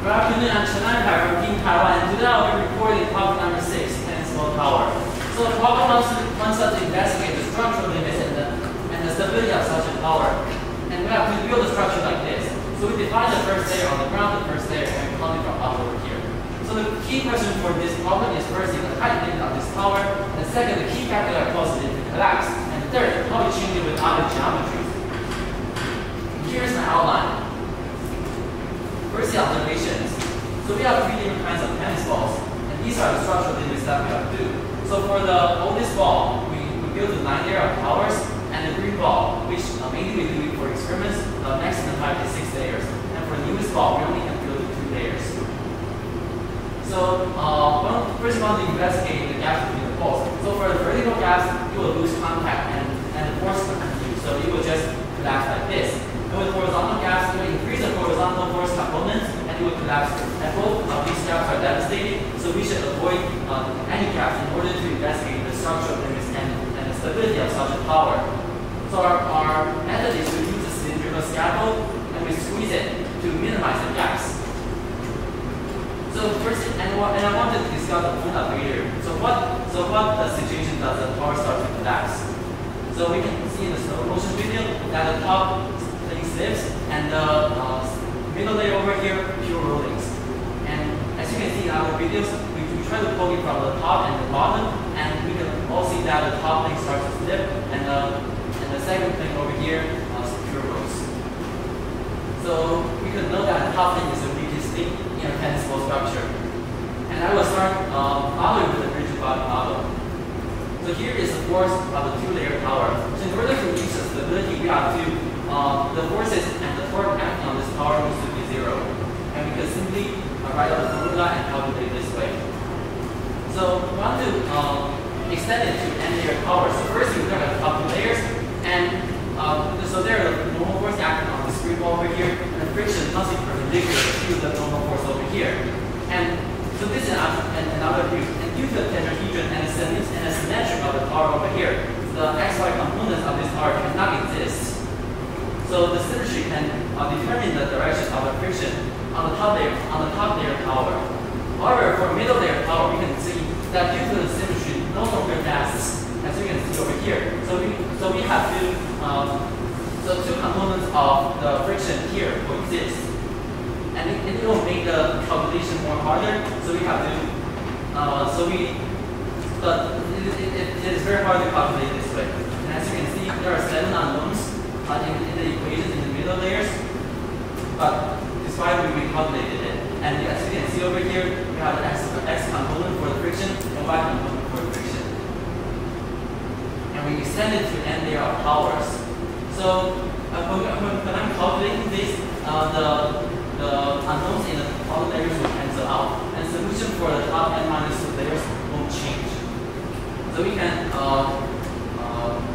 Good afternoon, I'm Chen Ankai from Team Taiwan, and today I'll be recording topic number 6, tensile power. So the problem wants us to investigate the structural limits and the stability of such a power. And we have to build a structure like this. So we define the first layer on the ground, the first layer, and we count it from up over here. So the key question for this problem is first, the height limit of this tower, and second, the key factor that causes it to collapse, and third, how we change it with other geometries. Here's my outline. First, the observations. So we have 3 different kinds of tennis balls, and these are the structural limits that we have to do. So for the oldest ball, we build a 9 layer of towers, and the green ball, which mainly we do it for experiments, the maximum height is 6 layers. And for the newest ball, we only can build 2 layers. So first we want to investigate the gaps between the balls. So for the vertical gaps, you will lose contact and the force will continue. So it will just collapse like this. And with horizontal gaps, you will increase the horizontal force component and it will collapse. And both of these gaps are devastating, so we should avoid any gaps in order to investigate the structural limits and the stability of such a tower. So our method is to use a cylindrical scaffold and we squeeze it to minimize the gaps. So first, and I wanted to discuss the point of failure. So what the situation does the tower start to collapse? So we can see in the slow motion video that the top thing slips and the middle layer over here pure rollings. And as you can see in our videos, we try to poke it from the top and the bottom, and we can all see that the top thing starts to slip and the second thing over here pure rolls. So we could know that the top thing is the weakest thing in a tennis ball structure. And I will start modeling with the rigid body model. So here is the force of the 2-layer tower. So in order to reach the stability, we have to, the forces and the torque acting on this tower needs to be 0. And we can simply write out the formula and calculate this way. So we want to extend it to n-layer tower. So first we look at the top 2 layers, and so there are the normal force acting on the spring ball over here, and the friction must be perpendicular to the normal force over here. And so this is another view. And due to the tetrahedron and the symmetry of the tower over here, the xy components of this tower cannot exist. So the symmetry can determine the direction of the friction on the top layer tower. However, for middle layer tower, we can see that due to the symmetry, no longer masses, as you can see over here. So we have to so 2 components of the friction here coexist. And it will make the calculation more harder. So we have to, but it is very hard to calculate this way. And as you can see, there are 7 unknowns in the equation in the middle layers. But despite we calculated it, and as you can see over here, we have the x component for the friction and y component for the friction. And we extend it to n layer of towers. So when I'm calculating this, the unknowns in the top layers will cancel out, and solution for the top n-2 layers won't change. So we can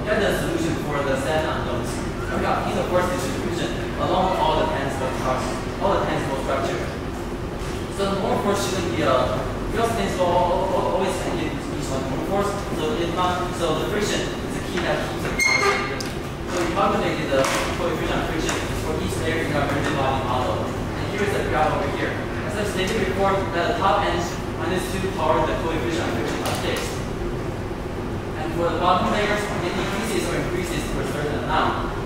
get the solution for the 7 unknowns. And we have the force distribution along all the tensile structure. So the normal force shouldn't be because tensile always can give each one normal force. So the friction is the key that keeps it constant. So we calculated the coefficient of friction for each layer in our rigid body model. And here is the graph over here. As I stated before, that the top n-2 tower, the coefficient of friction are fixed. And for the bottom layers, it decreases or increases to a certain amount.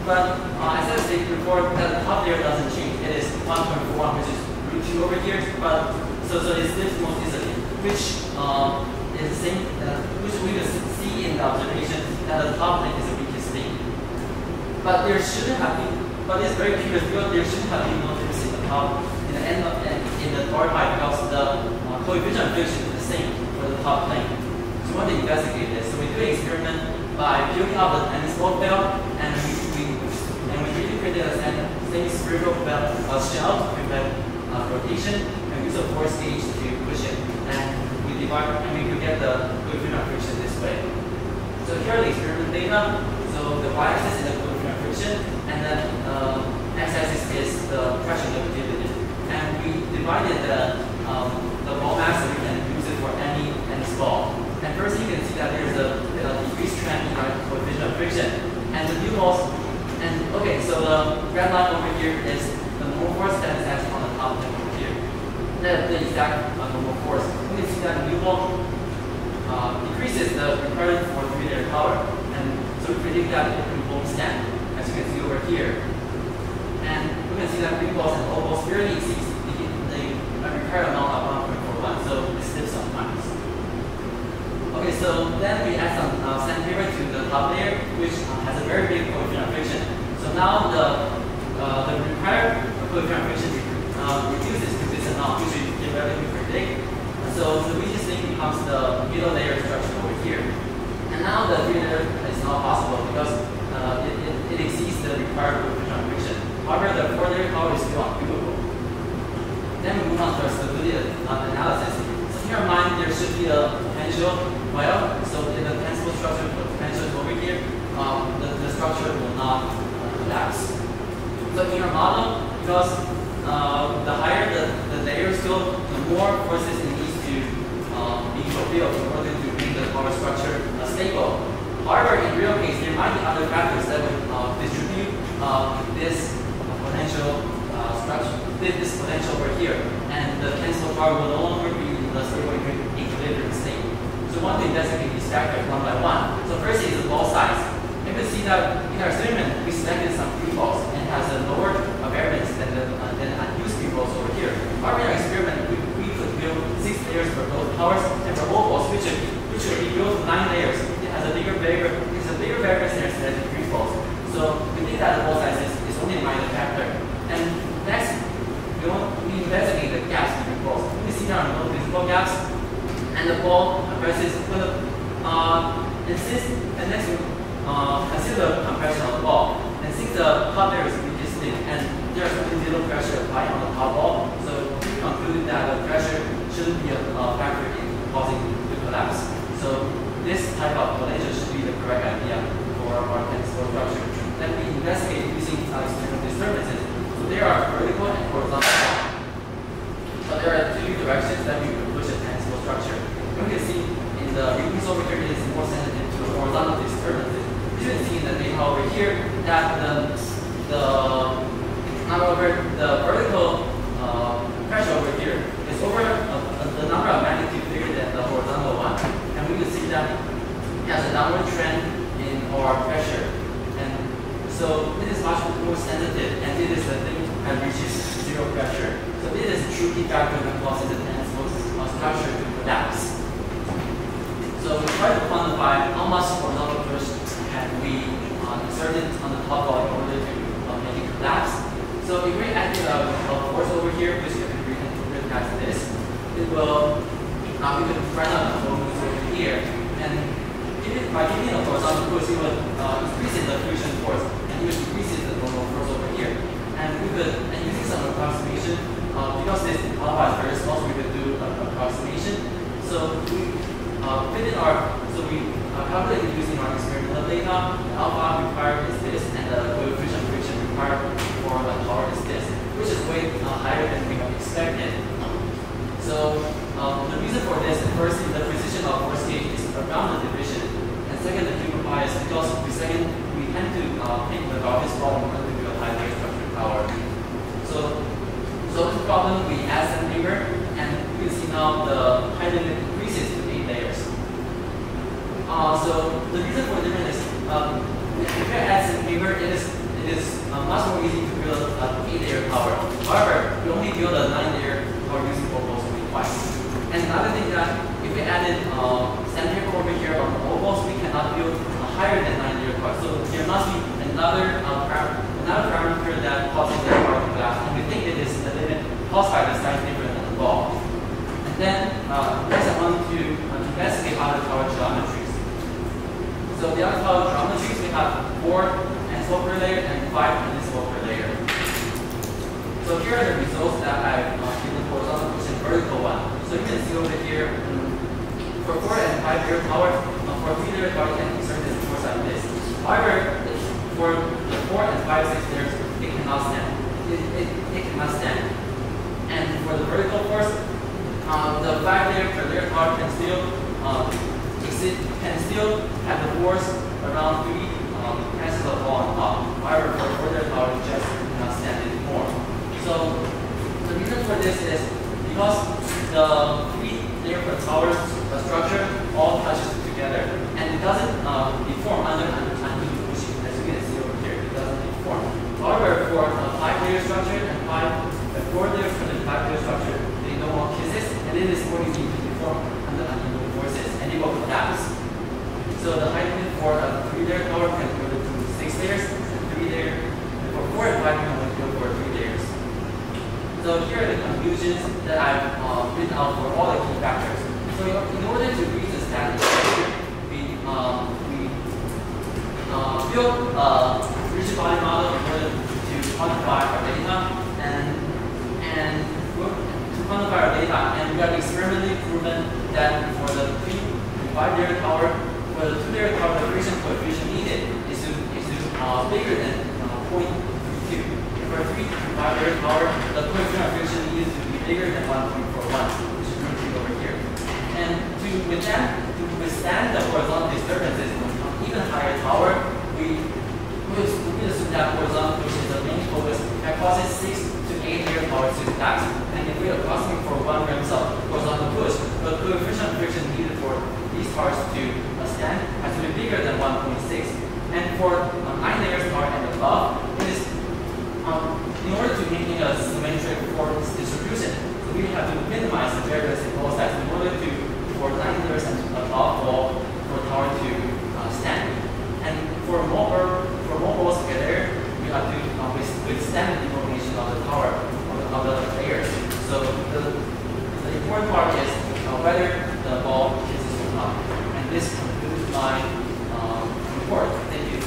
But as I stated before, that the top layer doesn't change. It is 1.41, which is root 2 over here. But so it slips most easily, which is the same, which we will see in the observation that the top link is the weakest thing. But there shouldn't have been. But it's very curious because there shouldn't have been no difference in the top, in the end of in the tower height, because the coefficient of friction is the same for the top plane. So we want to investigate this. So we do an experiment by building up the tennis ball belt, and we really created a same spherical belt shell to prevent rotation, and use a force gauge to push it. And we divide, and we could get the coefficient of friction this way. So here are the experiment data. So the y-axis is the coefficient of friction, and then x-axis is the pressure negativity. And we divided the ball mass so we can use it for any tennis ball. And first you can see that there's a decreased trend in our coefficient of friction. And the new balls, and okay, so the red line over here is the normal force that is acting on the top the exact normal force, we can see that the new wall decreases the requirement for 3-layer tower. And so we predict that it won't stand, as you can see over here. And we can see that green balls and old balls barely exceeds the required amount of 1.41, so it slips sometimes. Okay, so then we add some sandpaper to the top layer, which has a very big coefficient of friction. So now the required coefficient of friction reduces to this amount, which we can relatively predict. So the weakest thing becomes the middle layer structure over here. And now the 3-layer is not possible because it exceeds the required coefficient of friction. However, the 4-layer tower is still unbuildable. Then we move on to our stability analysis. So in your mind, there should be a potential. Well, so in the tensile structure, the potential is over here. The structure will not collapse. So in your model, because the higher the layers go, the more forces it needs to be fulfilled in order to make the tower structure stable. However, in real case, there might be other factors that would distribute this potential structure, this potential over here, and the tensile tower will no longer be in the stable equilibrium state. So one to investigate these factors one by one. So first is the ball size. You can see that in our experiment, we selected some free balls and has a lower variance than unused free balls over here. However, in our experiment, we could build 6 layers for both towers, and for old balls, which would be built 9 layers. It has a bigger variance than our selected free balls. So we think that the ball size is only a minor factor. And next, we investigate the gaps between balls. We see there are no visible gaps, and the ball compresses with and next we consider the compression of the ball. And since the top layer is really thin and there is only little pressure applied on the top ball, so we concluded that the pressure shouldn't be a factor in causing the collapse. So this type of potential should be the correct idea for our tensile structure. Then we investigate using external disturbances. So there are vertical and horizontal. So there are 2 directions that we could push a tensile structure. You can see in the readings over here, it is more sensitive to horizontal disturbances. You can see in the data over here that the vertical pressure over here is over the number of magnitude bigger than the horizontal one. And we can see that it has a downward trend in our pressure. And so it is much more sensitive, and it is the thing that reaches 0 pressure. So it is a true key factor that causes the tensile structure to collapse. So we try to quantify how much horizontal push can we insert on the top ball in order to make it collapse. So if we add a force over here, which can be written as this, it will we can find out the force over here, and by giving a horizontal push, it would increase the friction force, and it would decrease the normal force over here. And we could, and using some approximation, because this alpha is very small, so we could do an approximation. So we calculated using our experimental data. The alpha required is this, and the coefficient of friction required for the tower is this, which is way higher than we expected. So the reason for this, first, the precision of force gauge is around the division, and second, the human bias, because we tend to pick the darkest ball in order to build a high layer structure tower. So this problem, we add sandpaper, and you can see now the height limit increases to 8 layers. So the reason for the difference is if you add sandpaper, it is much more easy to build an 8-layer tower. However, we only build a 9-layer tower using balls only twice. And another thing that if we added sandpaper over here on the balls, we cannot build a higher than 9-layer tower. So there must be another parameter that causes the tower to collapse, and we think it is the limit caused by the size difference of the ball. And then next I want to investigate other tower geometries. So the other tower geometries, we have 4 tensile per layer and 5 tensile per layer. So here are the results that I've given for horizontal push and vertical one. So you can see over here, for 4 and 5 layer tower, for 3 layer tower, you can insert this force like this. However, for the 4 and 5, 6 layers, it cannot stand. It cannot stand. And for the vertical force, the 5-layer per layer tower can still have the force around 3 passes of ball on top. However, for a 4-layer tower, it just cannot stand anymore. So the reason for this is because the three layer per tower structure all touches together, and it doesn't deform under uneven pushing, as you can see over here. It doesn't deform. However, for a 5-layer structure and 4-layer for the 5-layer structure, they no more kisses, and it is going to deform under uneven forces, and it will collapse. So the height limit for a 3-layer tower can go to 6 layers, and 3-layer, and for 4 and 5 can only go for 3 layers. So here are the conclusions that I've written out for all the key factors. So in order to reach the standard structure, we built a rigid body model in order to quantify our data and to quantify our data. And we have experimentally proven that for the 3 and 5-layer tower, for the 2-layer tower, the friction coefficient needed is bigger than 0.32. For a 3 and 5-layer tower, the coefficient of friction needs to be bigger than 1.41, which is currently over here. And to withstand the horizontal disturbances in an even higher tower, we assume that horizontal push is the main focus and causes 6 to 8-layer towers to collapse. And if we are approximate for 1 rem of horizontal push, the coefficient of friction needed for these towers to stand has to be bigger than 1.6. And for 9-layer tower and above, it is in order to maintain a symmetric force distribution, so we have to minimize the variance in ball size in order to, for 9 layers and above, for tower to stand. And for more balls together, we have to withstand the deformation of the tower of the layers. So the important part is whether the ball kisses or not. And this concludes my report. Thank you.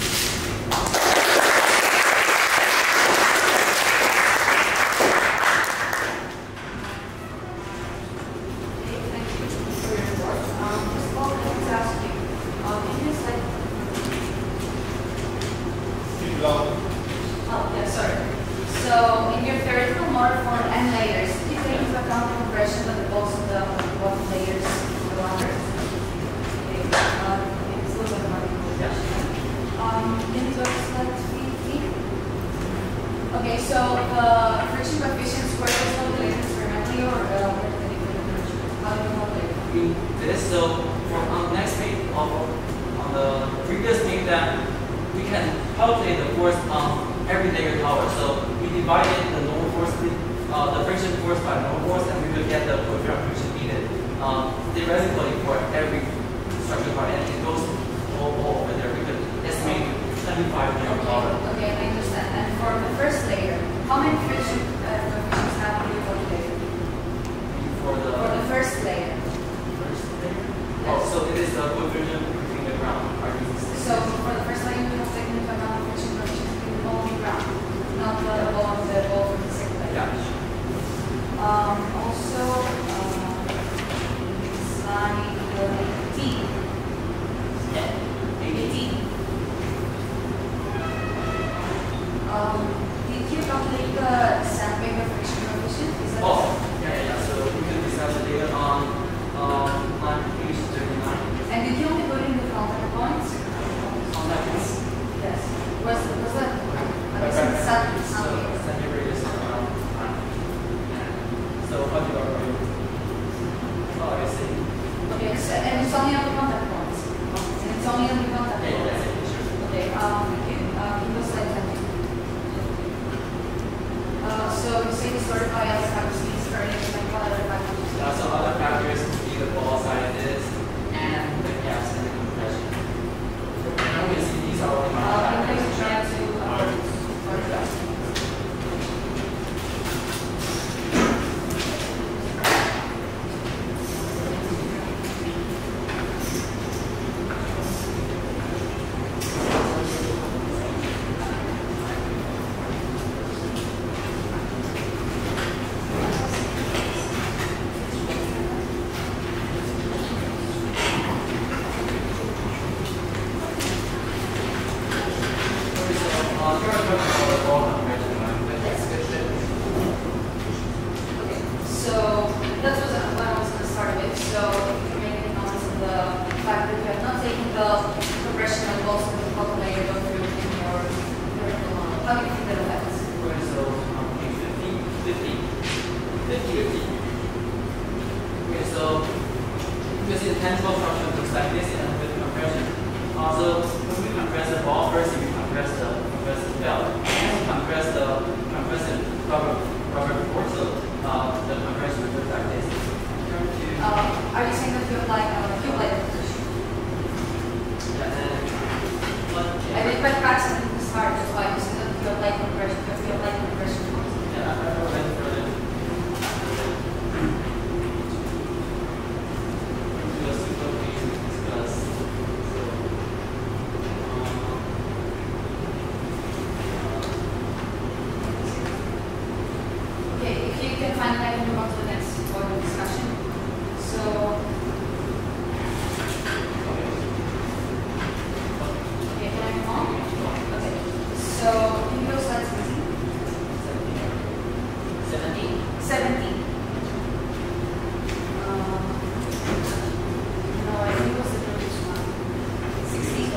Okay, so the friction coefficient square is calculated experimentally or how do you calculate? This, so on the next page, on the previous page, that we can calculate the force on every layer tower. So we divided the normal force, the friction force by normal force, and we will get the coefficient of friction needed theoretically for every structure part, and it goes all over there. We could estimate 75 layer tower. Okay, I understand. And for the first layer, how many friction coefficients have you calculated? For the first layer. First layer? Oh, so it is the coefficient between the ground. So for the first layer, we have taken into account the friction coefficient between only ground, not the ball of the ball from the second layer. Yeah. Also, slide 18. Yeah, 18. Did you calculate the sampling of friction coefficient? Is that yeah. So we can discuss the data on page 39. And did you only put in the contact points? Contact points? Yes. Was that? Center radius around 9. So what do you argue? Oh, I see. Okay, so, and it's only on the contact points. And it's only on the contact points. Yeah, sure. Okay. It was like that. So you say historical IELTS accuracy is very like what other factors? So other factors would be the ball sizes and the gaps in the compression. And obviously these are all my factors. see the tangible structure looks like this and with compression. So when we compress the ball, first we compress the belt, and we compress the rubber board, so the compression will look like this. Are you saying that you apply Q-blade compression? Yeah, I did my practice in the start, that's why you said that you apply compression. Yeah, I went further. Okay, if you can find that, we move on to the next part of discussion. So, okay, can I move on? Okay, so can you go slide 17? 17. No, I think it was the previous one. 16.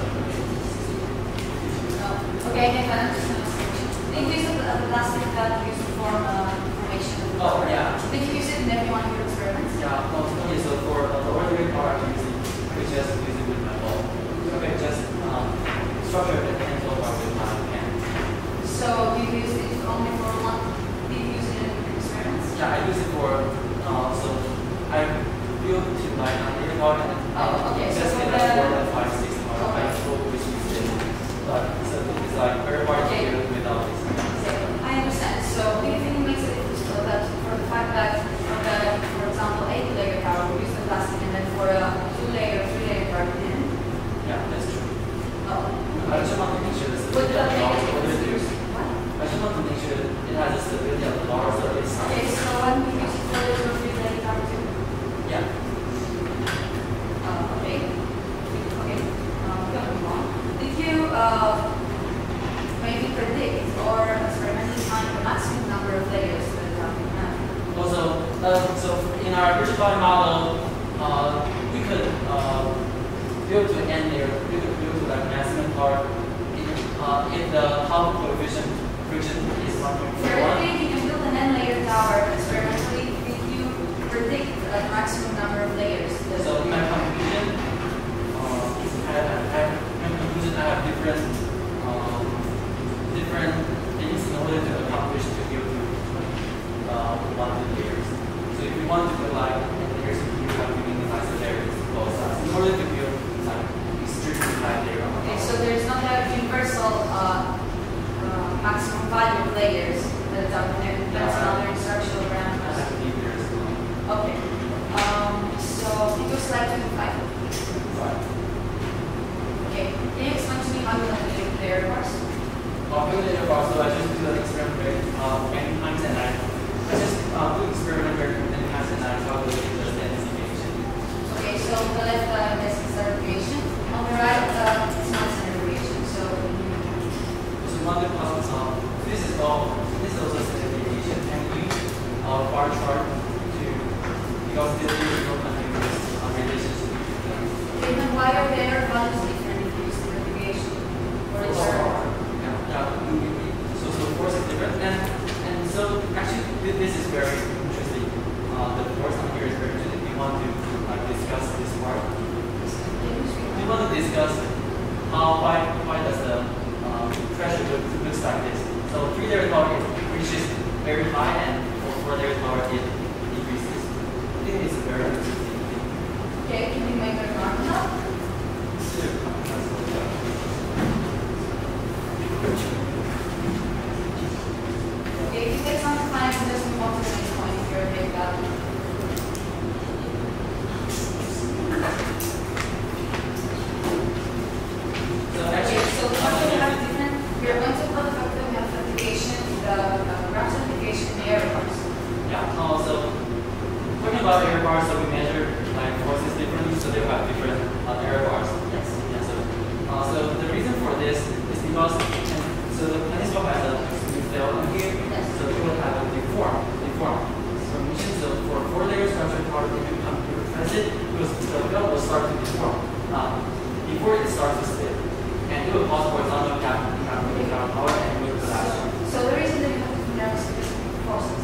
No. Okay, I can find it. The use of the plastic that we use to form information. Oh, yeah. Did you use it in every one of your experiments? Yeah, okay, so for a lower degree power, I just use it with my ball. Okay, just structure the tensile bar with my hand. So you used it only for one? Did you use it in your experiments? Yeah, I use it for, so I built to like a little bar and okay, so just for get the- a 4 and 5, 6 bar. Okay. I hope which is it. But so it's like very hard to Okay. do without this. I understand. So do you think it makes a difference so that for the fact that for example, 8-layer tower, we use the plastic, and then for a 2-layer, 3-layer tower, we didn't? Yeah, that's true. Oh. I just want to make sure the Would stability that of the make bar. a difference? What? I just want to make sure it has the stability of the bar, so it's Okay, so when we use it for the 3-layer tower too? yeah. Okay. Okay. Move on. Did you maybe predict or experimentally find the maximum number of layers that you have? Also, so in our rigid body model, we could build to n layer. We could build to like maximum power if the Hubble coefficient friction is 1.41. Theoretically, you can build an n-layer tower experimentally if you predict a maximum number of layers. So in my conclusion, I have different things in order to accomplish to build to one of the layers. So if you want to build like layers, you have to minimize the layers both sides in order to build like extremely high layer. Okay, so there's not a universal maximum value of layers that depends on other structural parameters. Okay. So it goes slide 25. Okay. Can you explain to me how you calculate the layer bars? Layer bar, so I just do an experiment many times and I just do experiment very many times and I calculate the density deviation. Okay, so on the left is standard deviation. On the right is non-standard deviation. So one of the problems this is also standard deviation and we use bar chart to because this is no continuous relationship. okay, then why are their values different if you use standard deviation? Or is there? So force is different and so actually this is very interesting. The force on here is very interesting. We want to discuss this part. We want to discuss why does the pressure looks like this. So 3-layer tower reaches very high and 4-layer tower it decreases. I think it's very interesting. Okay, can you make a remark on that? Okay, if you take some time to just move on to the next point if you're okay with that. So Okay, actually, so the fact that we have different, we are going to put the fact that we have application, the graph application, the error bars. yeah. So talking about error bars, so we measure like forces differently, so they will have different error bars. Yes. Yeah, so the reason for this is because so the tennis ball has a smooth tail on here, Yes. so it will have a deform formation. So for 4-layer structure part, if you come to press it, the belt will start to deform before it starts to slip, and it will cause horizontal cap power and it will collapse. So the reason that you have to know specific forces.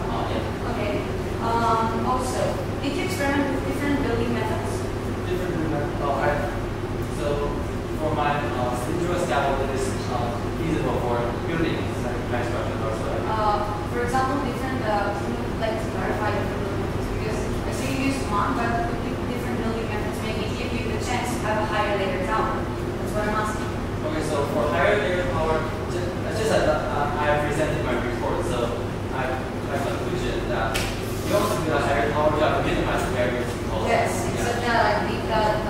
Yeah. Okay. Also, did you experiment with different building methods would like to clarify the building methods because I see you use one, but with different building methods maybe give you the chance to have a higher layer tower. That's what I'm asking. Okay, so for higher layer power, just as I have presented my report, so I conclusion that you also need a higher power, you have to minimize the barriers. Yes, except that I think that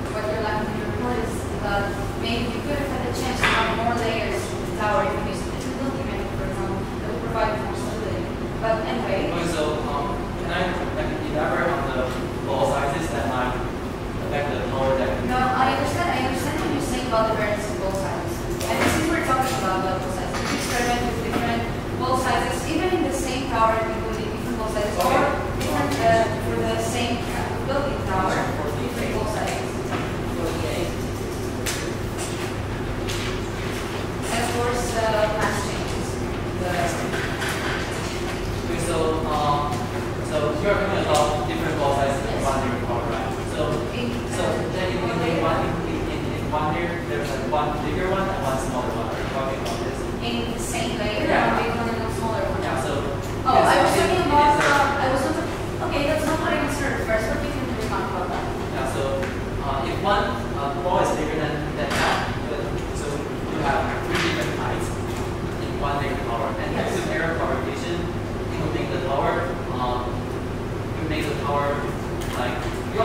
what you're lacking in your report is that maybe you could have had a chance to have more layers in the tower if you used a different building method, for example, that would provide more stability. But anyway. Okay, so can I elaborate on the wall sizes that might affect the power that? No, I understand what you're saying about the variance in wall sizes. And since we're talking about the wall sizes, we experiment with different wall sizes, even in the same tower, including different wall sizes, or different for the same building tower, different wall sizes. And of course, mass changes. Okay, so you're talking about different wall sizes in one layer power, right? So then in one layer, there's like one bigger one and one smaller one. Are you talking about this? In the same layer, Yeah. one big one and one smaller one. Yeah, so. Oh, yes, I was it- talking it about, is a- okay, that's not what I considered first, but you can remark about that. Yeah, so if one wall is bigger than that, so you have three different heights in one layer power. And Yes. next to error propagation, including the tower, you make the tower like, you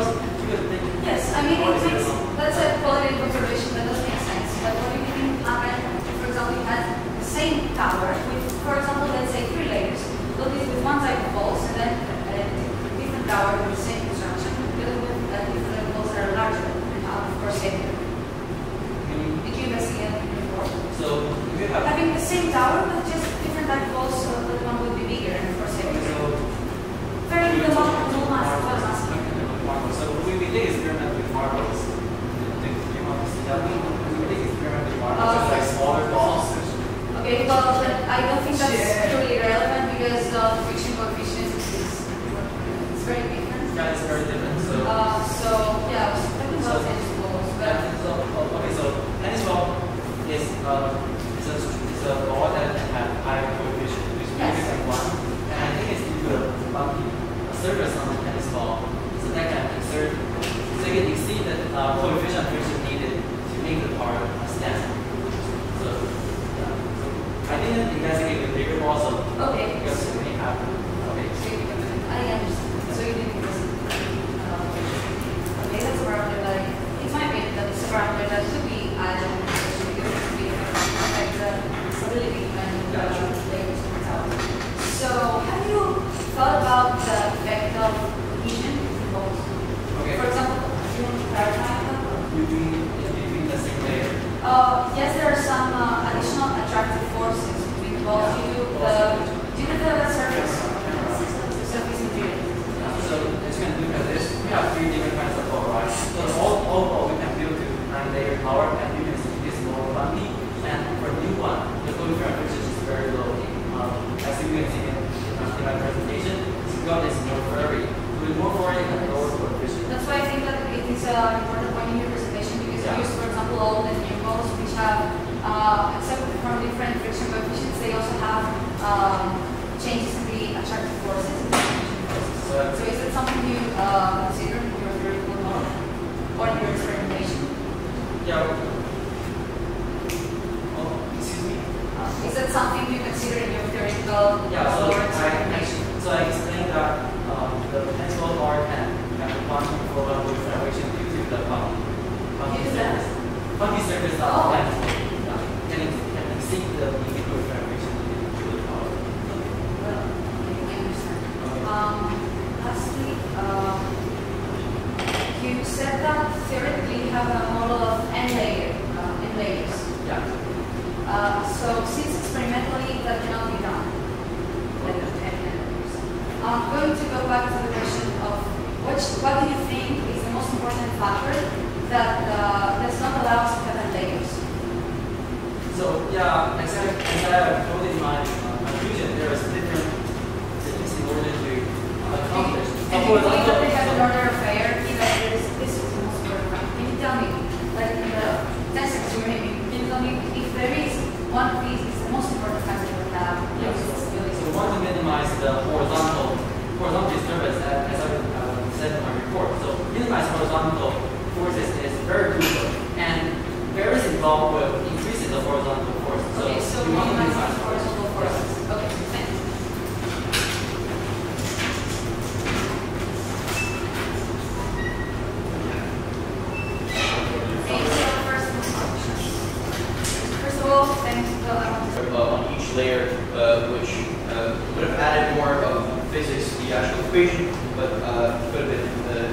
could think. Yes, I mean, it makes, that's a qualitative observation that does make sense. But what do you think happened, for example, you had the same tower with, for example, let's say 3 layers, built with one type of walls, and then a different tower with the same construction, built with different walls that are larger and of course heavier. Did you investigate it before? So if you have. Having the same tower but just different type of walls, so that one would be bigger and of course heavier. Very the low mass, what I'm asking. So we did experiment with marbles. You want to see that? We did experiment with marbles, just like smaller balls. Okay, well, but I don't think that's truly relevant because the friction coefficient is very different. Yeah, it's very different. So Yeah, I was talking about tennis balls, but yeah, okay, so tennis ball is a ball that has high coefficient, which is Yes. bigger than one, and I think it's due to a bumpy surface on the tennis ball, so that can exert, so you can exceed the coefficient friction needed to make the part stand. So yeah, so I didn't investigate the bigger ball, so okay. because we may have okay. I understand. So you didn't use it. Okay, that's a parameter that it's my opinion that it's a parameter that should be added because it could be affect the stability and layers of the tower. So have you thought about the effect of cohesion in walls? Okay. For example, do you want to clarify that? Between the same layer. Yes, there are some additional attractive forces between the walls due to the surface interior. So as you can look at this, we have 3 different kinds of ball, right? So all ball we can build to 9-layer power, and you can see this more bumpy. And for new one, the coefficient friction is very low. As you can see in my presentation, Scott is more furry. With more furry and lower coefficient. That's why I think that it is an important point in your presentation because you use, for example, all the new balls which have, except from different friction coefficients, they also have changes in the attractive forces. So is it something you consider in your theoretical model or in your experimentation? Yeah. Oh, excuse me. Is that something you consider in your theoretical Yeah, so or experimentation? I explained that the pencil bar can have one for one with vibration due to the bumpy surface. Bumpy surface of the pencil can exceed the individual vibration to the power. Well, I understand. Lastly, you said that theoretically you have a model of n layers. Yeah. So since experimentally that cannot be done, like n layers, I'm going to go back to the question of what do you think is the most important factor that does not allow us to have n layers? So yeah, as I told in my conclusion, there is different things in order to accomplish. And you believe that they have an order of hierarchy that this is the most important factor. Can you tell me, like in the 10 seconds remaining, can you tell me if there is one of these is the most important factor we have? Yeah. So we want to minimize the horizontal disturbance, as I said in my report. So minimize horizontal forces is very crucial, and various involved will increase the horizontal force. Okay, so you want to minimize minimize horizontal forces. Okay, thanks. First of all, thanks. On each layer, which would have added more of physics to the actual equation, but could have been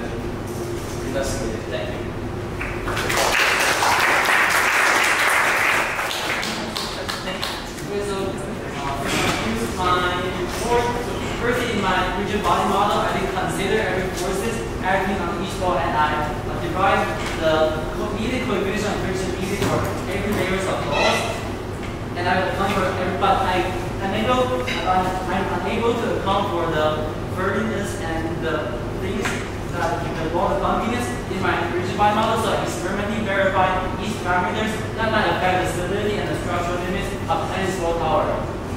investigated. Thank you. First, in my rigid body model, I did consider every forces acting on each ball, and I derived the needed coefficient of friction needed for every layers of balls. And I account for every, but I'm unable to account for the verdiness and the things that the ball of bumpiness in my rigid body model. So I experimentally verified each parameters that might affect the stability and the structural limits of tennis ball tower.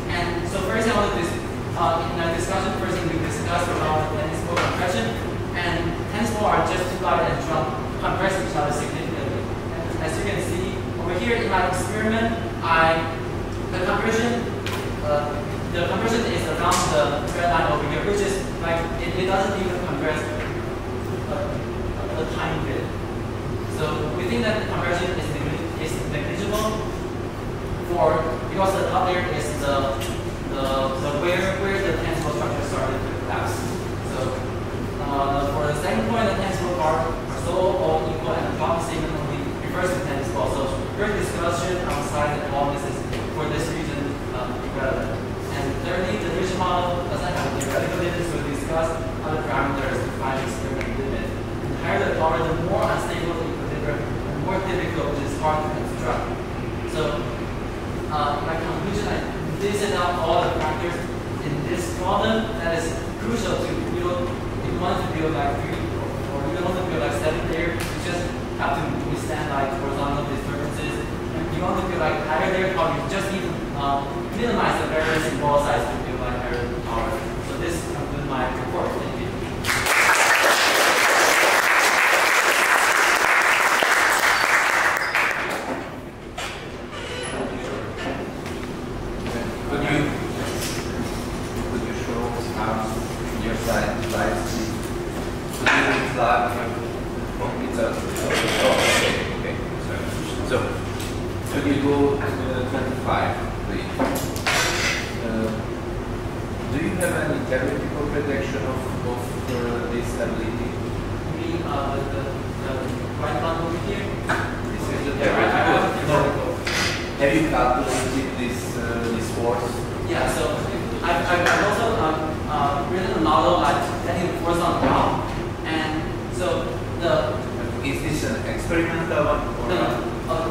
And so first I wanted to in our discussion, first we discussed about tennis ball compression, and tennis ball are just two light and drum compress each other significantly. And as you can see over here in my experiment, the compression is around the red line over here, which is like it doesn't even compress a tiny bit. So we think that the compression is negligible because the top layer is where the tensile structure started to collapse. So for the second point, the tensile bar are so all equal and the top statement only refers to tennis ball. So further discussion on size and all this is for this reason irrelevant. And thirdly, the rigid model doesn't have a theoretical limit, so we discuss other parameters to find experimental limit. The higher the power, the more unstable the equilibrium, and more difficult, which is hard to construct. So my conclusion, I listed out all the factors in this problem that is crucial to build. If you want to build like 3 or you don't want to build like 7 layer, you just have to withstand like horizontal disturbances. And if you want to build like higher layer power, you just need to minimize the variance in ball size to build like higher power. So this concludes my report. Thank you. Have you calculated this force? Yeah, so I've also written a model like setting the force on ground, and so is this an experimental one?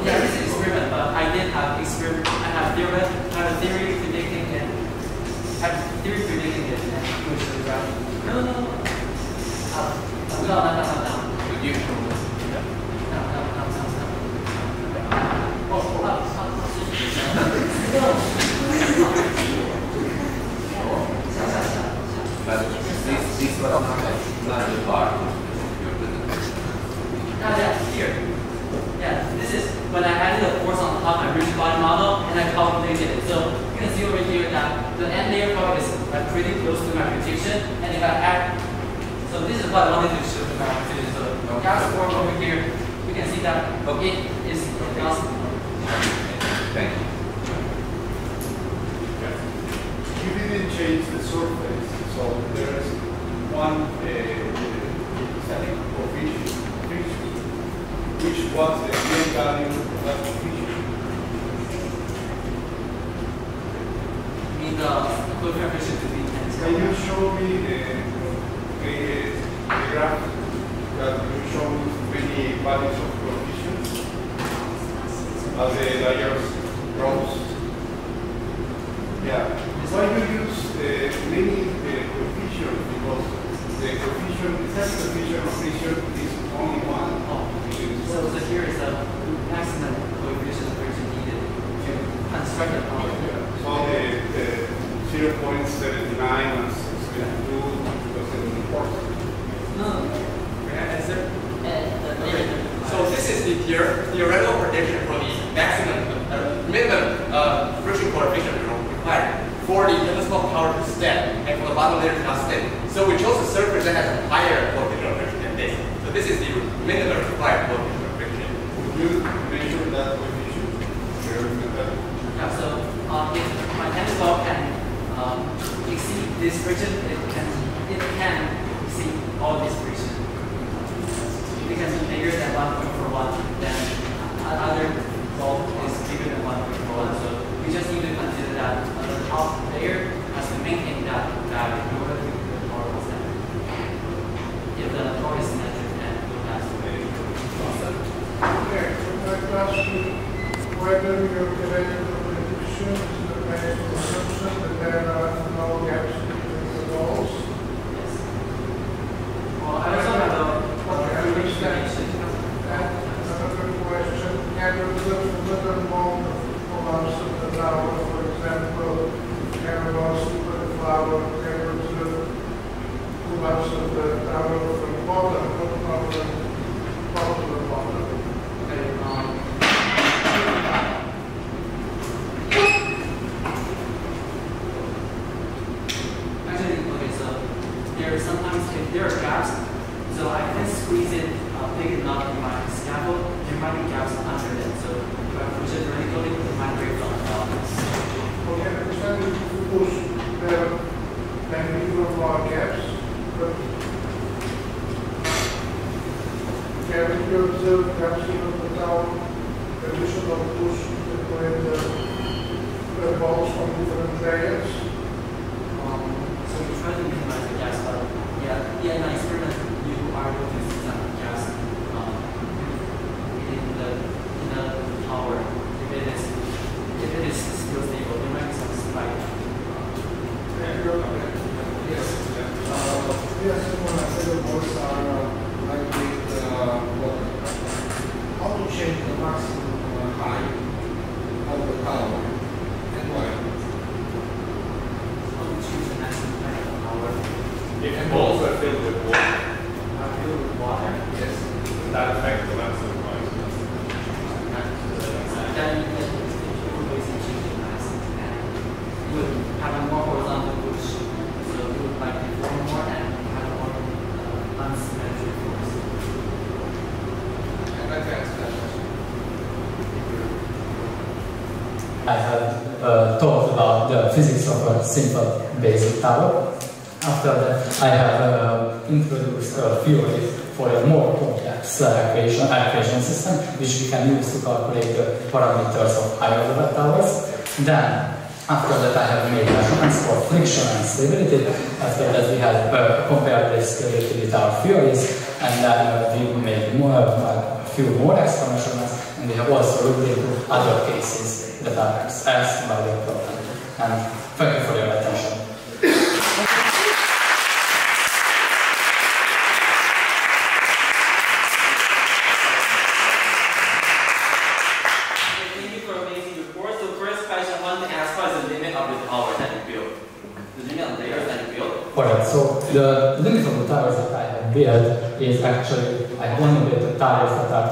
Yeah, this is experiment, but I did have experiment. I have theory predicting it. And push the ground. No. Could you? But this was not the part of your presentation. Yeah, here. Yeah, this is when I added a force on top of my rigid body model and I calculated it. So you can see over here that the end layer power is pretty close to my prediction. And if I add, so this is what I wanted to show to my prediction. So gas form over here, you can see that it is constant. Thank you. You didn't change the surface, so there is one static coefficient, which was the real value of that coefficient. You mean the coefficient to be tensor? Can you show me the graph that you show many values of coefficients as the layers grows? Yeah. Why you use many coefficients? Because the coefficient of friction is only one. So here is the maximum coefficient of friction needed to construct the power. So the 0.79 do because it is important. No. May I answer? Okay. So this is the theoretical prediction for the minimum friction coefficient required for the telescope tower to stand and for the bottom layer to not stand. So we chose a surface that has a higher coefficient of friction than this. So this is the minimum required coefficient of friction. Would you measure that coefficient? Yeah, so if my telescope can exceed this friction, it can exceed all this friction. It can be bigger than 1.41, then other bulb is bigger than 1.41. So we just need to consider that the top layer has to maintain that value in order to keep the torque constant. If the torque is symmetric, then it will have to be constant. Okay, I'd like to ask you whether your theoretical prediction is the based on the assumption that there are no gaps between the walls. Yes. Well, I also have a And another question, can you observe a little more of the tower, for example, can you also the flower, can you observe collapse of the tower from the bottom, not from the bottom? Actually, okay, so there are sometimes if there are gaps, so I can squeeze it big enough in my scaffold, there might be gaps under it. So if I push it vertically, it might break on top. Okay, I understand if you push there, then you will more gaps, but can you observe gaps in the tower, additional push between the balls from different layers? So we try to minimize the gas, but yeah, in my experiment, you are able to see some gas in the tower. If it is still stable, there might be some spike. Yes. Yes, when I say the balls are like with water. How to change the maximum height of the tower and why? How to choose the maximum height of the tower? If balls are filled with water, Are filled with water? yes, that affects the maximum height. Then you would basically change the mass and you would have a more horizontal push. So you would like deform more and have a more unsymmetric force. I'd like to answer that question. I have talked about the physics of a simple basic tower. After that, I have introduced a theory for a more complex equation system, which we can use to calculate the parameters of higher level towers. Then, after that, I have made measurements for friction and stability. After that, we have compared this with our theories, and then we made a few more extra measurements, and we have also looked into other cases that are asked by the problem. And thank you for your attention. Thank you for amazing report. So first question I want to ask, what is the limit of the tower that you built? The limit of layers that you built? Alright, so the limit of the towers that I have built is actually, I have only built the towers that are,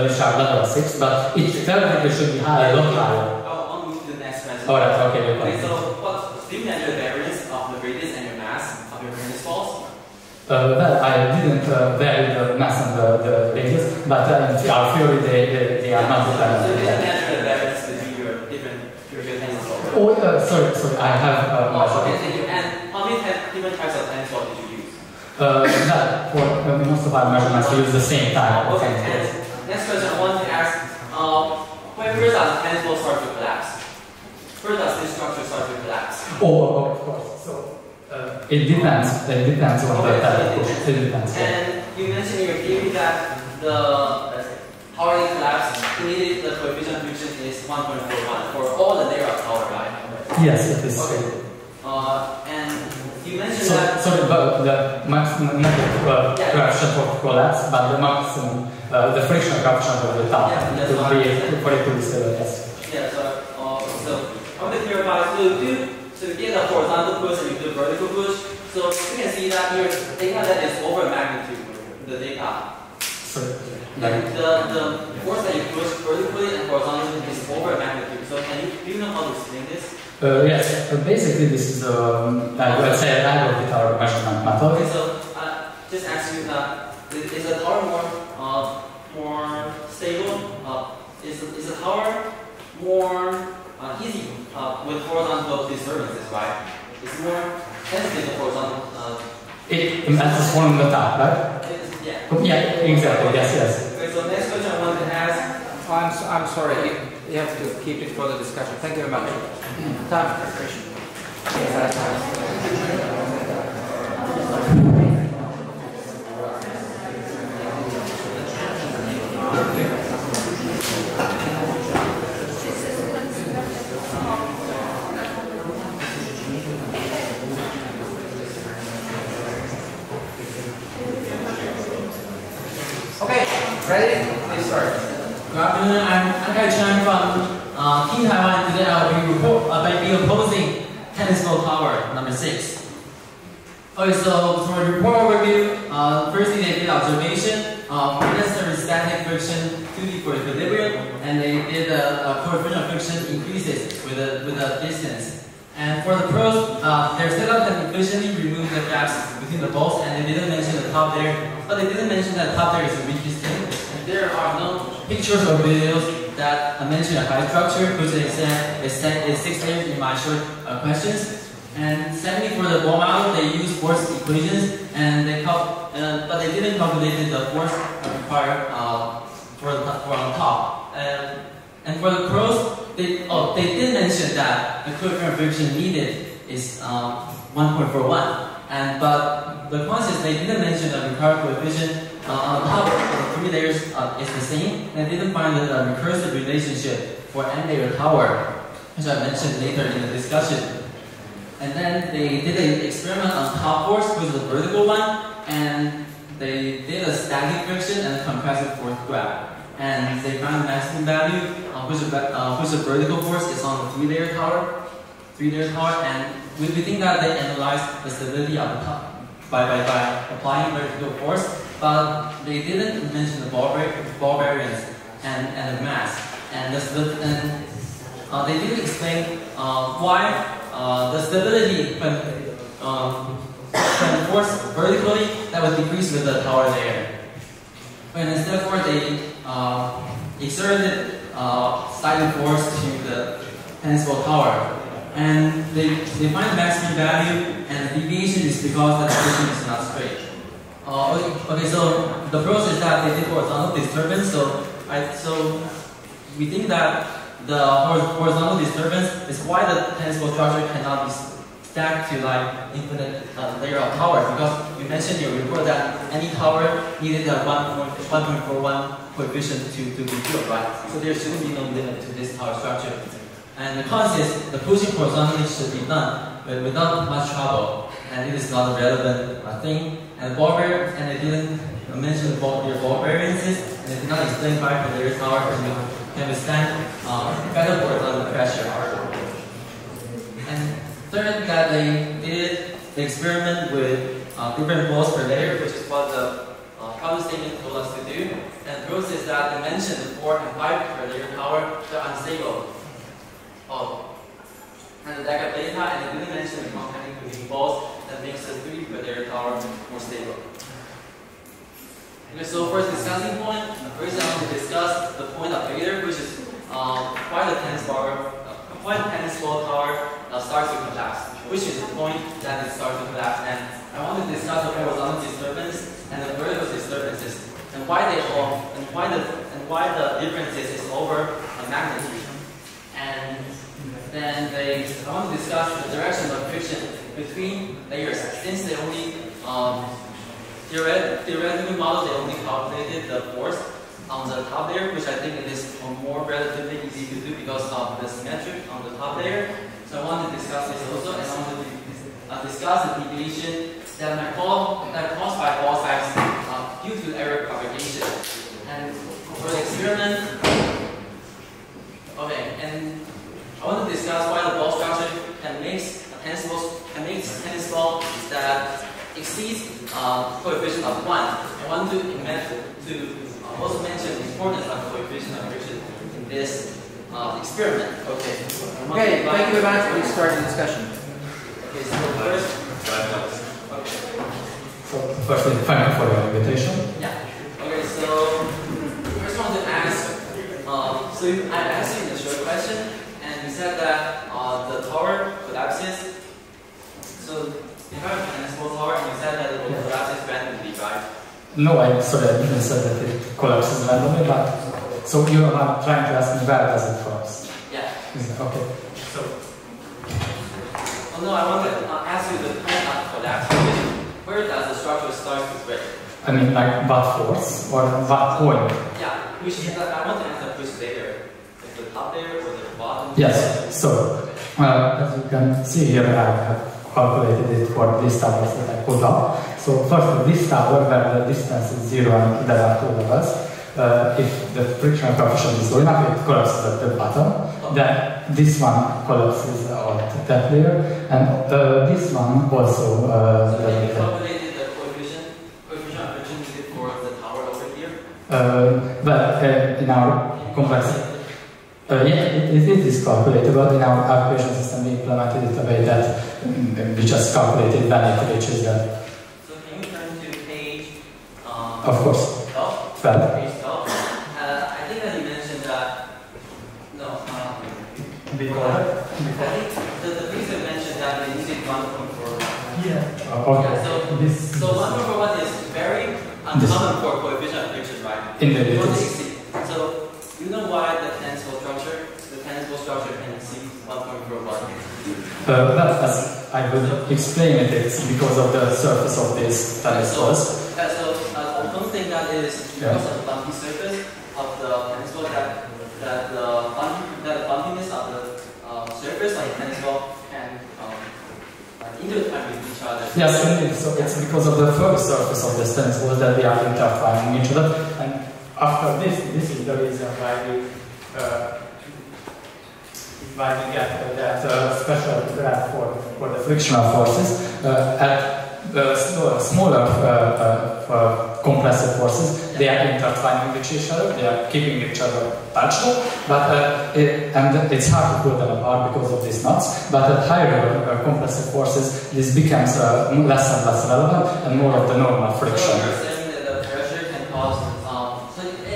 which are level 6, but it theoretically should be higher, a lot higher. I'll move to the next question. Alright, okay. Okay, so do you measure the variance of the radius and your mass of your harness balls? Well, I didn't vary the mass and the radius, but in our theory they are not So dependent. you didn't measure the variance between your tennis balls? Oh, sorry, I have Okay, thank you. And how many different types of tennis balls did you use? that for most of our measurements we use the same type of Okay, tennis and next question I want to ask, where does the tennis ball start to collapse? Where does this structure start to collapse? Oh, of course. So it depends. It depends on the type of push. It depends. And you mentioned in your theory that the tower collapse, the coefficient of friction is 1.41 for all the layer of tower, right? Yes, it is. Okay. And you mentioned that. Sorry, but the maximum coefficient of collapse, but the maximum, the friction coefficient of the tower would be 42 still, yes. Yeah, so I want to clarify, so to get the force push. So you can see that your data that is over magnitude, the data. And the force that you push vertically and horizontally is over magnitude. So do you know how to explain this? Yes, basically this is let's say an angle tower measurement method. Okay, so just ask you that is the tower more stable? Is the tower more easy with horizontal disturbances, right? It's more sensitive to horizontal. It matches from the top, right? Yeah. Yeah, exactly. Yes. Okay, so next question I wanted to ask. I'm sorry. You have to keep it for the discussion. Thank you very much. Time preparation. Okay, ready? Please start. Good afternoon, I'm Kai Chan from Team Taiwan. Today I'll be opposing tennis ball tower number 6. Okay, so for the report overview, firstly they did observation, necessary static friction 2D for equilibrium, and they did a coefficient of friction increases with the distance. And for the pros, their setup can efficiently remove the gaps between the balls, and they didn't mention the top there, but they didn't mention that top there is the weakest thing. And there are no pictures or videos that mention a high structure, which is 6 layers in my short questions. And secondly, for the ball model, they use force equations, and but they didn't calculate the force required for on top. And for the pros, they did mention that the coefficient of friction needed is 1.41, but the cons is they didn't mention the required coefficient on top of the 3 layers is the same, and they didn't find the recursive relationship for n-layer tower, which I mentioned later in the discussion. And then they did an experiment on top force, which is a vertical one, and they did a static friction and a compressive force graph. And they found the maximum value, which the vertical force is on the 3-layer tower. And we think that they analyzed the stability of the top by applying vertical force, but they didn't mention the ball variance and the mass. And they didn't explain why the stability when force vertically that would decrease with the tower layer. And therefore they exerted sliding force to the tennis ball tower. And they find the maximum value, and the deviation is because the position is not straight. Okay, so the pros is that they did horizontal disturbance, so we think that the horizontal disturbance is why the tennis ball structure cannot be stacked to like infinite layer of tower, because you mentioned in your report that any tower needed a 1.41 coefficient to be built, right? So there shouldn't be no limit to this tower structure. And the cons is the pushing horizontally should be done, but without much trouble, and it is not a relevant thing. And they didn't mention their ball variances, and they did not explain why the layer tower can withstand better horizontal pressure. And third, that they did the experiment with different balls per layer, which is what the problem statement told us to do. And the pros is that they mentioned the 4 and 5 per layer tower, they're unstable. And the deck of data, and they didn't mention the contact between balls that makes the 3 per layer tower more stable. Okay, so first discussing point, first I want to discuss the point of failure, which is why the tennis ball tower starts to collapse, which is the point that it starts to collapse. And I want to discuss the horizontal disturbance and the vertical disturbances, and why the differences is over a magnitude. And then I want to discuss the direction of friction between layers, since they only theoretically model, they only calculated the force on the top layer, which I think it is more relatively easy to do because of the symmetry on the top layer. So I want to discuss this also, and I want to discuss the deviation that caused by ball size due to error propagation. And for the experiment, okay, and I want to discuss why the ball structure can make tennis ball that exceeds coefficient of 1. I want to also mention the importance of coefficient of friction in this experiment. Okay. Okay, thank you very much. Please start the discussion. Okay, so first, So firstly, thank you for your invitation. yeah. Okay, so first I want to ask, so I asked you in the short question, and you said that the tower collapses. So if I have a small tower, and you said that it will collapse randomly, right? No, I didn't say that it collapses randomly, but so you are trying to ask me where does it collapse? Yeah. Okay. So, oh no, I want to ask you the point of collapse. Where does the structure start to break? I mean, like what force or what point? Yeah, I want to answer which layer. Like the top layer or the bottom? Yes. So, as you can see here, I have calculated it for these towers that I put up. So first, this tower where the distance is 0 and there are 2 levels. If the friction coefficient is low enough, it collapses at the bottom. Then this one collapses at that layer, and this one also. So have you calculated the coefficient of friction needed for the tower over here? Well, in our complex, yeah, it is calculated, but in our application system we implemented it a way that we just calculated when it reaches that. So can you turn to page? Of course. 12. 12. Page 12. I think that you mentioned that. No. Before. I think the reason mentioned that they needed 1.41. Yeah. Okay. Yeah, so 1.41 is very uncommon for coefficient of friction, right? Indeed, it Only is. exceed. So you know why the tensile structure can exceed 1.41? Well, as I will explain it, it's because of the surface of this tensors. One thing that is because of the bumpy surface of the tensor, that the bumpiness of the surface of the tensor can intertwine with each other. Yes, indeed. So it's because of the first surface of the tensors that they are intertwining each other. And after this is the reason why we get that special graph for the frictional forces at smaller compressive forces. They are intertwining with each other, they are keeping each other touched, but and it's hard to pull them apart because of these knots. But at higher compressive forces, this becomes less and less relevant and more of the normal friction. So you're saying that the pressure can cause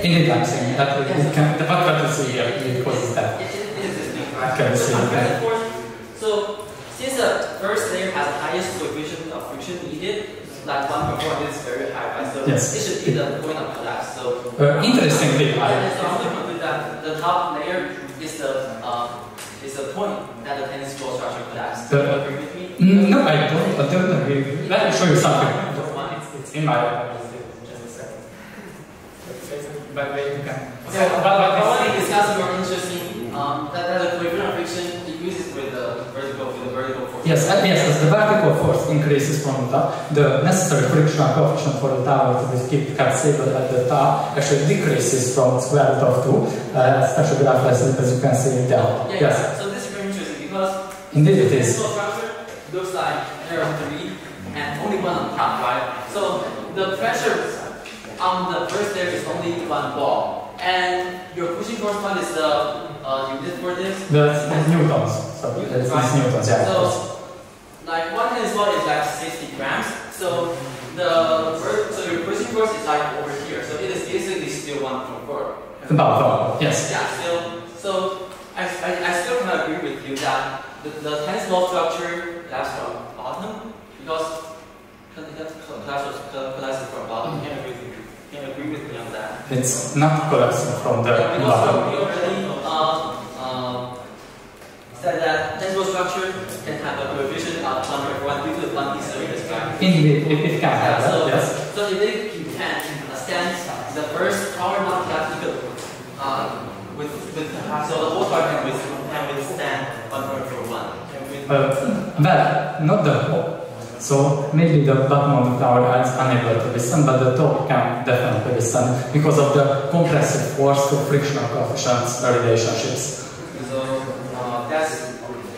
indeed, I'm saying that it can, the fact that you see here, it causes that. Okay, so since the first layer has the highest coefficient of friction needed, like 1.4 is very high, right? So yes. It should be the point of collapse. So interestingly, so I'm going to conclude that the top layer is the point that the tensile structure collapses. Do you agree with me? No, I don't agree. Let me show you something. It's in my just a second. But you can. So, but I want to discuss more interesting. That the coefficient of friction decreases with the vertical force. Yes, as the vertical force increases from the top, the necessary frictional coefficient for the tower to be kept stable at the top actually decreases from square root of 2, especially as you can see there. Yeah, yes. So this is very interesting because indeed it is. The structure looks like there are 3 and only 1 on top, right? So the pressure on the first layer is only 1 ball. And your pushing force one is the unit for this? The newtons. So it's newtons, yeah. So, like 1 tensile is like 60 grams. So your pushing force is like over here. So it is basically still 1.4. About yes. Yeah, still. So I still cannot agree with you that the tensile structure collapses from bottom because collapses from bottom. Can you agree with me on that? It's not collapsing from the bottom. We already said that tensile structure can have a coefficient of 1.1 due to the bumpy surface, right? Indeed, it can have that, yes. So if you can stand the first power not practical so the whole tower can withstand 1.41. Well, not the whole. So maybe the bottom of the tower is unable to withstand, but the top can definitely withstand because of the compressive force to frictional coefficients relationships.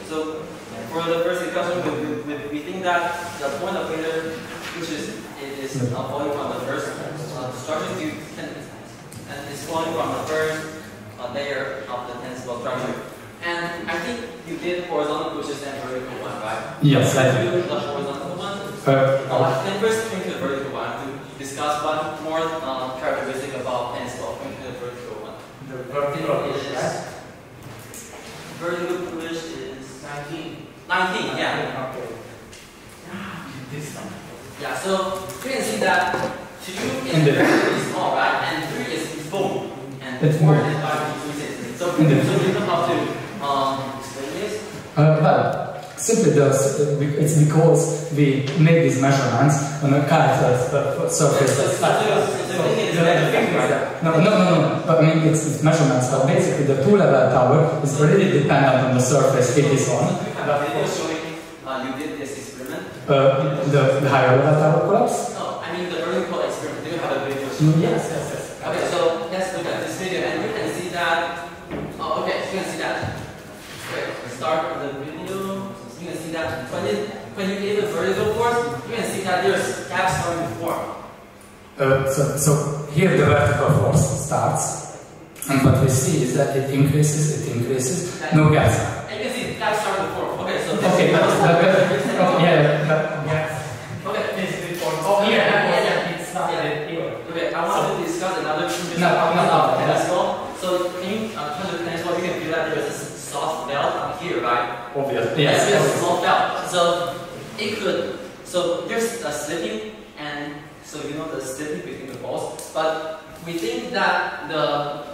So for the first discussion, we think think that the point of failure, which is flowing from the first structure and it's flowing from the first layer of the tensile structure. And I think you did horizontal pushes and vertical one, right? Yes, I did. The horizontal one. Then first going to the vertical one to discuss one more characteristic about tensile. Going to the vertical one. The vertical push, right? Vertical push is 19. 19, yeah. Okay. This one. Yeah, so you can see that 2 is very small, right? And 3 is boom. And 4 and 5 is so you know how to explain this? Well, simply it's because we make these measurements on a character surface. No. I mean, it's measurements, but basically the two-level tower is really dependent on the surface it is on. You did this experiment? The higher level tower collapse? No, I mean the vertical experiment. Do you have a video? Yes. Okay, so let's look at this video and you can see that. Oh, okay, you can see that. Okay, start the video. You can see that when you give a vertical force, you can see that there's gaps starting to form. So here the vertical force starts, and what we see is that it increases, no gaps. And you can see gaps starting to form. Okay, so okay, yeah. It's not here. Okay, I want to discuss another thing. No. So can you turn the tensile? You can feel that there's this soft belt up here, right? Obviously. Yes. There's a soft belt. So it could. So there's a slipping, and so you know the slipping between the balls. But we think that the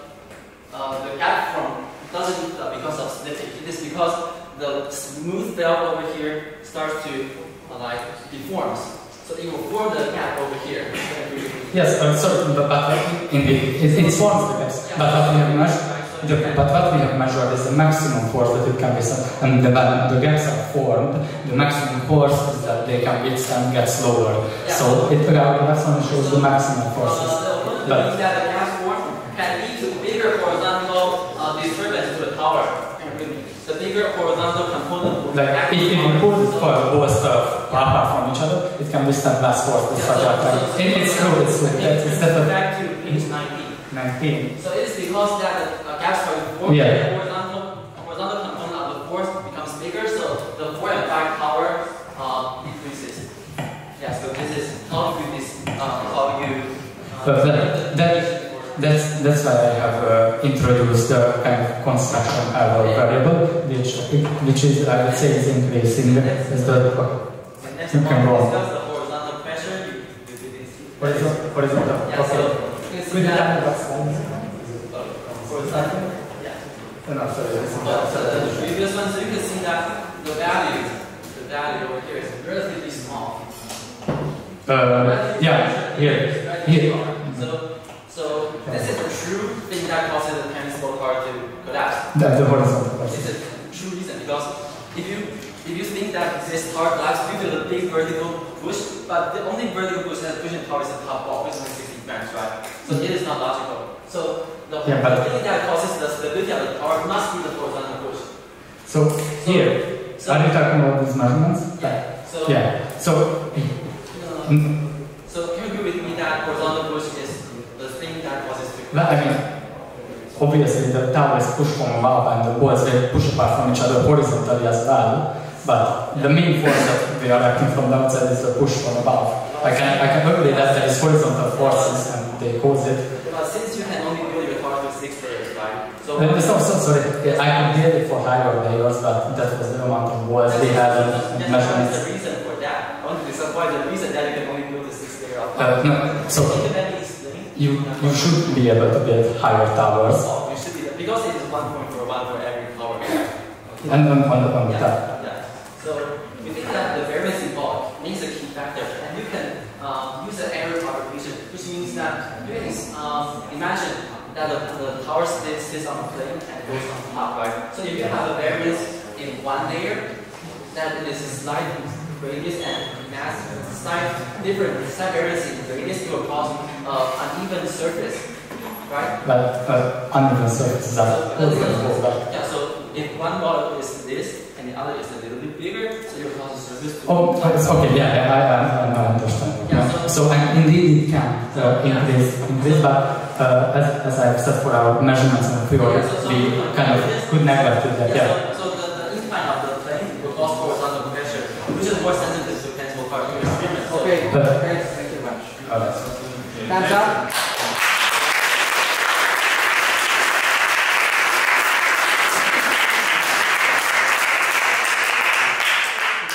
gap form doesn't because of slipping. It is because the smooth belt over here starts to like deforms. So it will form the gap over here. Yes, so but indeed it forms the gaps. But what we have measured is the maximum force that it can be sent, and when the gaps are formed, the maximum force is that they can withstand gets lower. Yeah. So it that's one shows the maximum forces. But that the gas form can lead to bigger horizontal disturbance to the tower. The bigger horizontal component will like if you put it for both apart from each other, it can withstand less force. It's true. It's definitely back to page 19. So it is because that the gaps are formed, the horizontal component of the force becomes bigger, so the 4 and 5 power decreases. Yeah, so this is how that's why I have introduced the kind of construction error variable, which is, I would say, is increasing as the you can go on. Discuss the horizontal pressure. Horizontal. Okay. Could you tell me what's horizontal? Yeah. No, sorry. The previous one, so you can see that the value over here is relatively small. Yeah, here. So this is a true thing that causes the tensile car to collapse. That's the horizontal. It's a true reason because if you think that this car collapses due to the big vertical push, but the only vertical push that's pushing power is the top wall, which is 60 grams, right? So it is not logical. So the thing that causes the stability of the power must be the horizontal push. So here, are you talking about these measurements? Yeah. So can you agree with me that horizontal push is the thing that causes the well, I mean, obviously the tower is pushed from above and the walls will push apart from each other horizontally as well. But the main force that we are acting from the outside is the push from above. I can agree that there is horizontal forces and they cause it. But since you can only build your tower with 6 layers, right? So sorry, I can build it for higher layers, but that was the amount of walls they had and measurements. That's the reason for that. I want to disappoint the reason that you can only build a 6 layer of no, so you should be able to build higher towers. Oh, you should be, because it is 1.41 for every tower. Okay. And on the top. Yeah. So we think that the variance involved is a key factor, and you can use an error propagation, which means that you can imagine that the tower sits on a plane and goes on top, right? So if you have a variance in one layer, that is a slight radius and mass, slight variance in radius, it will cause uneven surface, right? Like uneven surface. Yeah. So if one model is this and the other is a little bit bigger, so it will cause a just to okay, yeah, I understand. Yeah, so indeed it can increase, but as I've said for our measurements and theory, we kind of could neglect that. Yeah. So the incline of the plane will cause horizontal pressure, which is more sensitive to tangible particle experiments. Okay, great. Thank you very much. Time's up.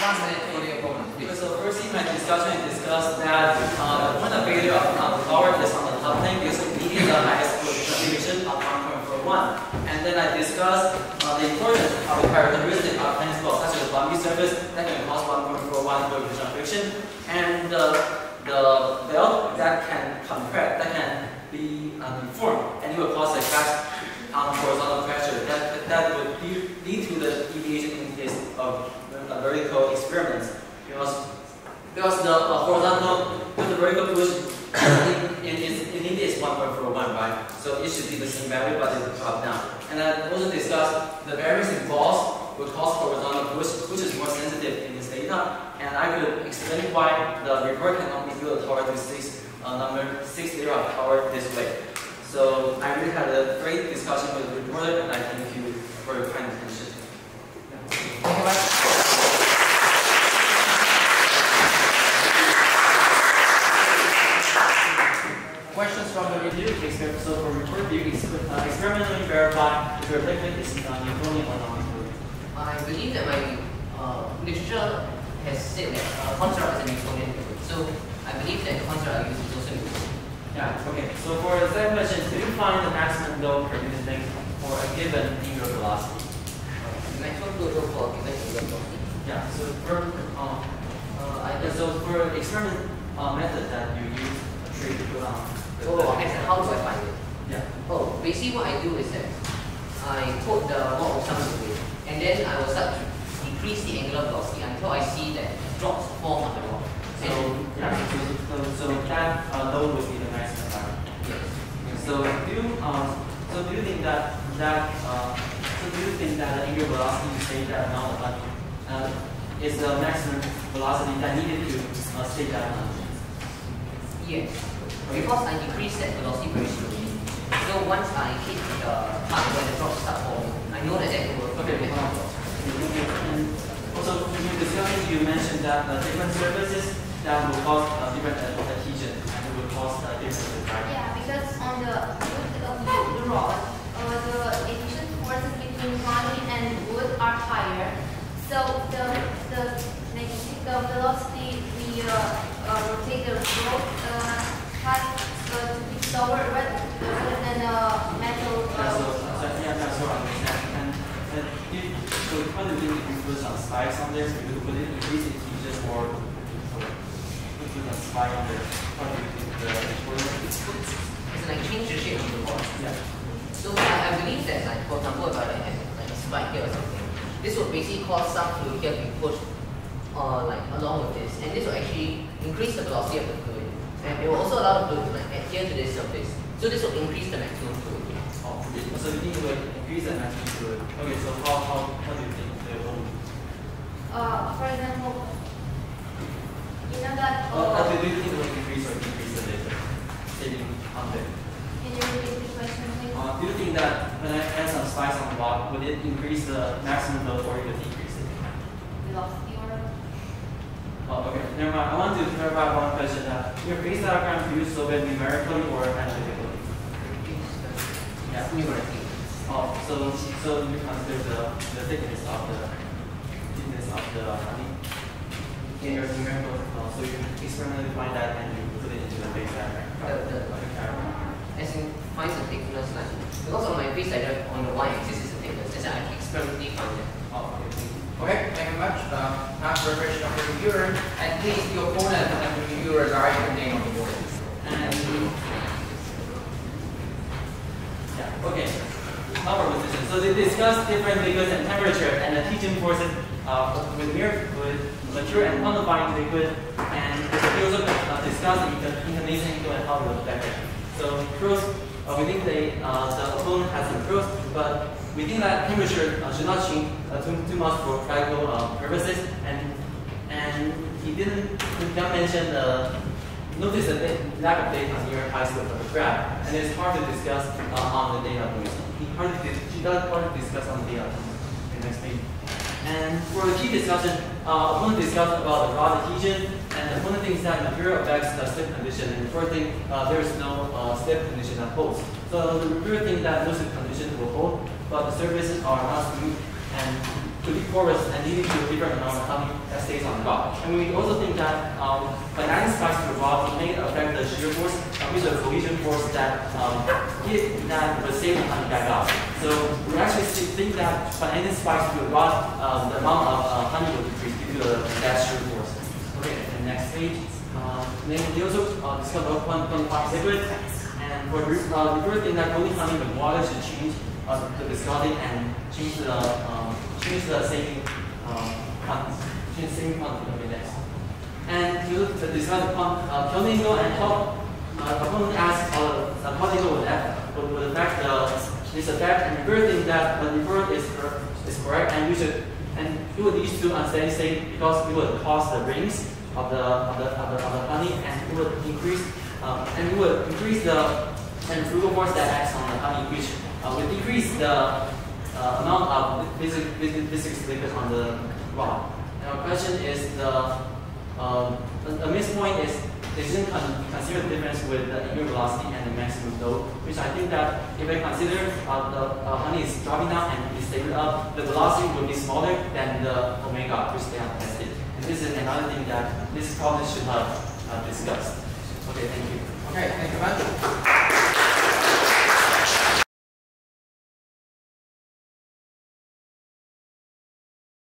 1 minute for the opponent, please. So first in my discussion, I discussed that the point of failure of power is on the top plane because we need the highest distribution of 1.41. And then I discussed the importance of the characteristic of planes well, such as the bumpy surface that can cause 1.41 coefficient of friction, and the belt that can contract, that can be deformed, and it will cause a fast horizontal pressure that would lead to the deviation in case of vertical experiments, because the horizontal with the vertical push indeed is 1.41, right? So it should be the same value, but it will drop down. And I also discussed the variance in balls will cause horizontal push, which is more sensitive in this data. And I could explain why the report can only build a tower to number 6 layer of tower this way. So I really had a great discussion with the reporter, and I thank you for your kind attention. Thank you very much. Questions from the review? So for report view, experimentally verify if your liquid is Newtonian or non-Newtonian. I believe that my literature has said that construct is a Newtonian liquid. So I believe that the construct I use is also Newtonian. Yeah, okay. So for the second question, could you find the maximum load per unit length for a given angular velocity? The maximum load for a given angular velocity. Yeah, so for experiment method that you use a tree to put on. How do I find it? Yeah. Oh, basically what I do is that I put the log of sum away, and then I will start to decrease the angular velocity until I see that drops form on the log. So that load would be the maximum value. Yes. So do you think that the angular velocity you say that amount of is the maximum velocity that needed to state that amount? Yes. Because I decrease that velocity very slowly. So once I hit the part where the drops start forming, I know that that will work. Okay. And also in your discussion you mentioned that different surfaces that will cause different adhesion and it will cause different right? Yeah, because on the rod, the adhesion forces between body and wood are higher. So the velocity we rotate the rod has to be slower rather than metal. That's what I understand. And so how do you think you put some spikes on there? So would it increase adhesion or put a spike on there? How do you think it's like change the shape of the rod. Yeah. So I believe that, like for example, if I had like a spike here or something, this would basically cause some fluid here to be pushed like along with this, and this will actually increase the velocity of the fluid, and it will also allow the fluid to like adhere to this surface. So this will increase the maximum fluid. Oh, so you think it will increase the maximum fluid? Okay, so how do you think they will? For example, you know that. How do you think it will increase or decrease the laser? Sitting on there. Can you repeat the question, please? Do you think that when I add some spikes on the block, would it increase the maximum load or it would decrease it? Velocity or? Oh, okay. Never mind. I want to clarify one question. Your phase diagram, do you solve it numerically or analytically? Yeah. Numerically. Oh, so you consider the thickness of the honey in your numerical. So you experimentally find that and you put it into the phase diagram. As in find the thickness, like because on my phase diagram on the y-axis is the thickness, as I experimentally find that. Oh, okay. Okay, thank you very much. Now for the question of the reviewer, and please the opponent and the reviewers are your name on the board. And yeah, okay. Power position. So they discuss different liquids and temperature and the teaching forces with mature and quantifying liquid, and they also discuss the inclination into and how to affect it. So first, we think the opponent has improved, but we think that temperature should not change too much for practical purposes, and And he didn't mention notice the lack of data near high school for the graph, and it's hard to discuss on the data points. She does hard to discuss on the data points. Okay, next page. And for the key discussion, I want to discuss about the raw adhesion. And one of the things that material affects the slip condition. And the first thing, there is no slip condition that holds. So the reviewer thinks that no slip condition will hold, but the surfaces are not smooth and could be porous and leading to a different amount of honey that stays on the rock. And we also think that by adding spice to the rock, it may affect the shear force, which is a cohesion force that would save the honey back out. So we actually think that by adding spice to the rock, the amount of honey will decrease due to that shear force. Okay, and next page. Then we also discussed about quantified liquid. And for the reviewer think that only honey with water should change the viscosity and change the saving quantity. Okay, next. And to discuss Koenig and Top, opponent asked how they go with that would affect this effect, and reviewer think that the reviewer is correct, and it would lead to unsteady state because it would cause the rings of the honey, and it would increase the centrifugal force that acts on the honey, which would decrease the amount of viscous liquid on the rock. And our question is the missed point is they didn't consider the difference with the initial velocity and the maximum load, which I think that if I consider the honey is dropping down and is stable up, the velocity will be smaller than the omega which they have tested. And this is another thing that this problem should have discussed. Okay, thank you. Okay, thank you, Matt.